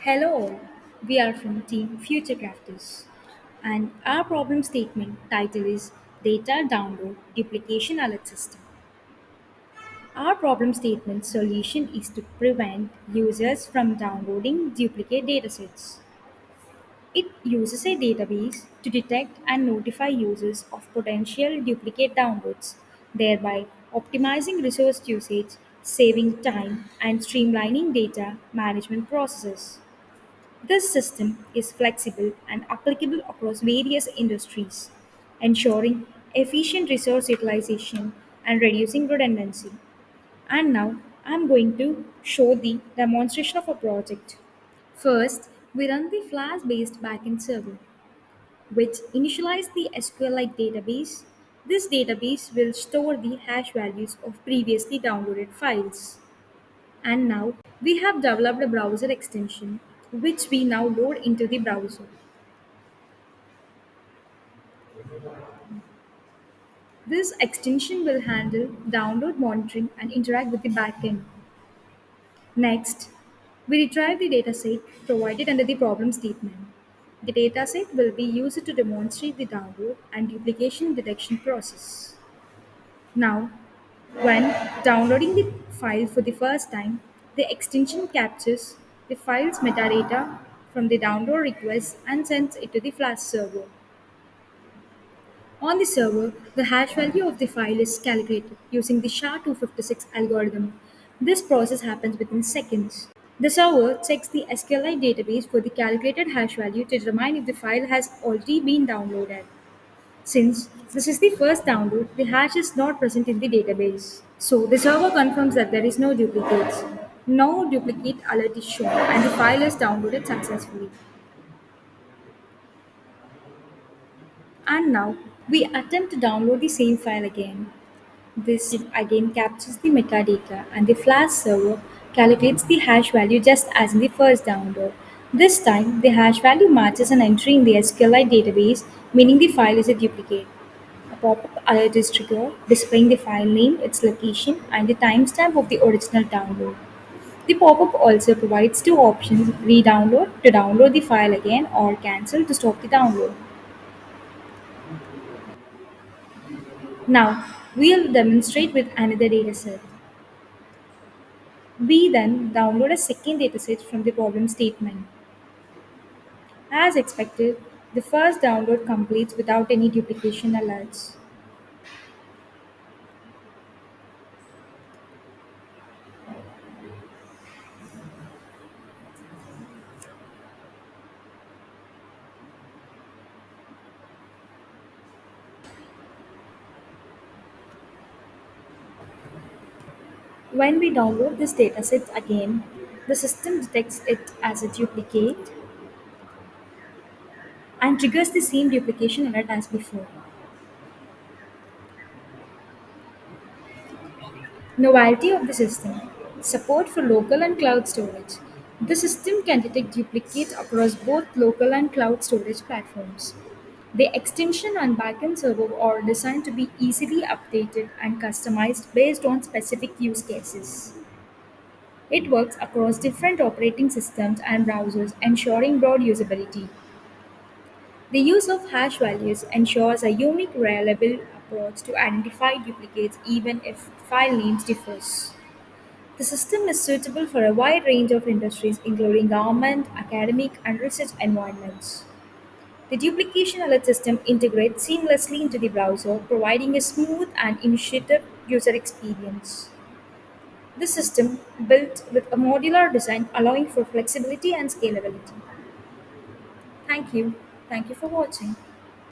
Hello, all. We are from Team Future Crafters, and our problem statement title is Data Download Duplication Alert System. Our problem statement solution is to prevent users from downloading duplicate datasets. It uses a database to detect and notify users of potential duplicate downloads, thereby optimizing resource usage, saving time, and streamlining data management processes. This system is flexible and applicable across various industries, ensuring efficient resource utilization and reducing redundancy. And now I'm going to show the demonstration of a project. First, we run the Flash based backend server, which initializes the SQLite database. This database will store the hash values of previously downloaded files. And now we have developed a browser extension which we now load into the browser. This extension will handle download monitoring and interact with the backend. Next, we retrieve the dataset provided under the problem statement. The dataset will be used to demonstrate the download and duplication detection process. Now, when downloading the file for the first time, the extension captures the file's metadata from the download request and sends it to the Flash server. On the server, the hash value of the file is calculated using the SHA-256 algorithm. This process happens within seconds. The server checks the SQLite database for the calculated hash value to determine if the file has already been downloaded. Since this is the first download, the hash is not present in the database. So the server confirms that there is no duplicates. No duplicate alert is shown and the file is downloaded successfully. And now we attempt to download the same file again. This again captures the metadata and the Flash server calculates the hash value just as in the first download. This time the hash value matches an entry in the SQLite database, meaning the file is a duplicate. A pop-up alert is triggered, displaying the file name, its location, and the timestamp of the original download. The pop-up also provides two options: re-download to download the file again or cancel to stop the download. Now, we'll demonstrate with another dataset. We then download a second dataset from the problem statement. As expected, the first download completes without any duplication alerts. When we download this dataset again, the system detects it as a duplicate and triggers the same duplication alert as before. Novelty of the system: support for local and cloud storage. The system can detect duplicates across both local and cloud storage platforms. The extension and backend server are designed to be easily updated and customized based on specific use cases. It works across different operating systems and browsers, ensuring broad usability. The use of hash values ensures a unique, reliable approach to identify duplicates even if file names differs. The system is suitable for a wide range of industries including government, academic, and research environments. The duplication alert system integrates seamlessly into the browser, providing a smooth and intuitive user experience. The system built with a modular design allowing for flexibility and scalability. Thank you. Thank you for watching.